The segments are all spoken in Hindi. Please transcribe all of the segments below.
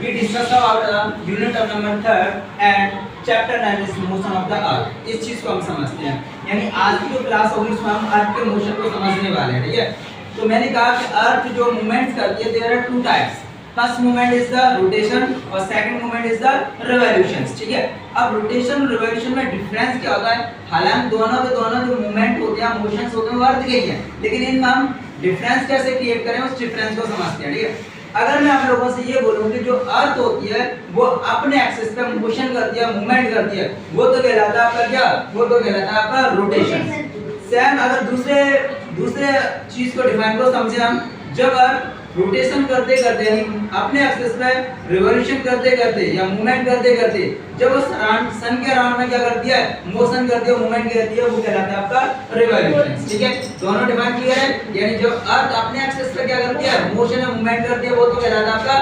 we discuss about unit of number 3 and chapter 9 is motion of the earth। इस चीज को हम समझते हैं, यानी आज की जो क्लास होगी उसमें हम अर्थ के मोशन को समझने वाले हैं। ठीक है, तो मैंने कहा कि अर्थ जो मूवमेंट्स करती है there are two types. First movement is the rotation और second movement is the revolutions. ठीक है, अब रोटेशन रिवॉल्यूशन में डिफरेंस क्या होता है? हालांकि दोनों जो मूवमेंट होते हैं, मोशंस होते हैं, वो अर्थ के ही हैं, लेकिन इनमें हम डिफरेंस कैसे क्रिएट करें उस डिफरेंस को समझते हैं। ठीक है, अगर मैं आप लोगों से ये बोलूं कि जो अर्थ होती है वो अपने एक्सिस पे मोशन करती है, मूवमेंट करती है, वो तो कहलाता है आपका क्या? वो तो कहलाता है आपका रोटेशन। सेम अगर दूसरे चीज को डिफाइन को समझे हम, जब अर्थ रोटेशन करते करते यानी अपने एक्सिस पे रिवॉल्यूशन करते करते या मूवमेंट करते करते जब वो सन के अराउंड में क्या करती है? मोशन करती है, मूवमेंट करती है, वो कहलाता है आपका रिवॉल्यूशन। ठीक है, दोनों डिफाइन क्लियर है। यानी जब अर्थ अपने एक्सिस पे क्या करती है? मोशन या मूवमेंट करती है, वो तो कहलाता है आपका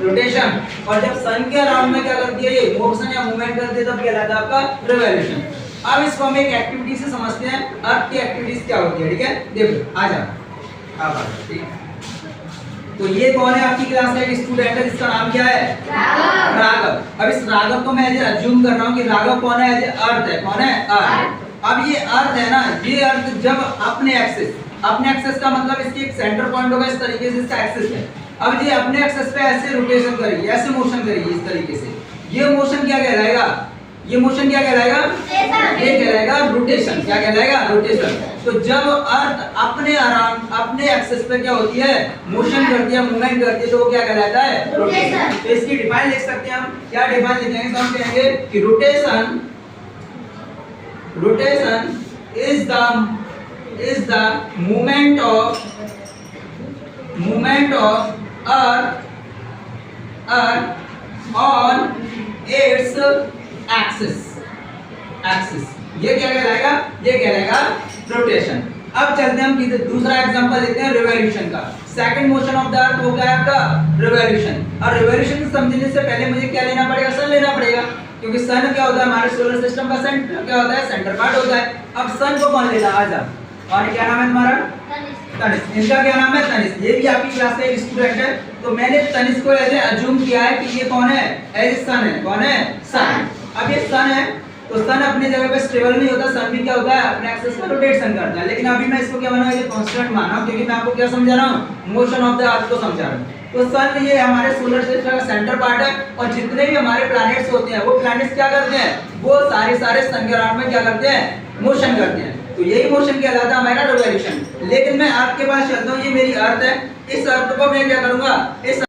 रोटेशन। और जब सन के अराउंड में क्या करती है? ये मोशन या मूवमेंट करती है, तब कहलाता है आपका रिवॉल्यूशन। अब इसको हम एक एक्टिविटी से समझते हैं, अर्थ की एक्टिविटीज क्या होती है। ठीक है, देखो आ जाओ आप आ जाओ। ठीक है, तो ये कौन है? आपकी क्लास का एक स्टूडेंट है जिसका नाम क्या है? राघव। अब इस राघव को मैं अज्यूम कर रहा हूँ कि राघव कौन है? अर्थ है। कौन है? अर्थ। अब ये अर्थ है ना, ये अर्थ जब अपने एक्सेस का मतलब इसकी एक सेंटर पॉइंट होगा, इस तरीके से इसका एक्सेस है। अब ये अपने एक्सेस पे ऐसे रोटेशन करेगी, ऐसे मोशन करेगी इस तरीके से। ये मोशन क्या कहलाएगा? ये मोशन क्या कहलाएगा? ये कहलाएगा रोटेशन। क्या कहलाएगा? रोटेशन। तो जब अर्थ अपने एक्सेस पे क्या होती है? मोशन करती है, मूवमेंट करती है, तो वो क्या कहलाता है? रोटेशन। तो इसकी डिफाइन लिख सकते हैं हम। क्या डिफाइन लिखेंगे? तो हम कहेंगे कि rotation is the movement of earth on its axis. ये क्या कहलाएगा? ये कहलाएगा रोटेशन। अब चलते हैं हम दूसरा एग्जांपल लेते हैं रिवॉल्यूशन का। Second motion of the earth हो गया आपका रिवॉल्यूशन। और रिवॉल्यूशन को समझने से पहले मुझे क्या लेना पड़ेगा? सन लेना पड़ेगा, क्योंकि सन क्या होता है? हमारे सोलर सिस्टम का सेंटर क्या होता है? सेंटर पार्ट होता है। अब सन को कौन लेगा? आजा। और क्या नाम है तुम्हारा? तनिष्क। इनका क्या नाम है? तनिष्क। ये भी आपकी क्लास का एक स्टूडेंट है। तो मैंने तनिष्क को ऐसे अज्यूम किया है कि ये कौन है? एज सन है। कौन है? सन। अब ये सन है, तो सन अपनी जगह पे स्टेबल नहीं होता, सन भी क्या होता है? अपने एक्सिस पर रोटेशन करता है। लेकिन अभी मैं इसको क्या बनाऊं? ये कांस्टेंट माना, क्योंकि मैं आपको क्या समझा रहा हूं? मोशन ऑफ द अर्थ को समझा रहा हूं। तो सन ये हमारे सोलर सिस्टम का सेंटर पार्ट है, और जितने भी हमारे प्लैनेट्स होते हैं वो प्लैनेट्स क्या करते हैं? वो सारे सन के अराउंड में क्या करते हैं? मोशन करते हैं। तो यही मोशन कहलाता है हमारा रिवॉल्यूशन। लेकिन मैं अर्थ के पास चलता हूं, ये मेरी अर्थ है। इस अर्थ को मैं क्या करूंगा? इस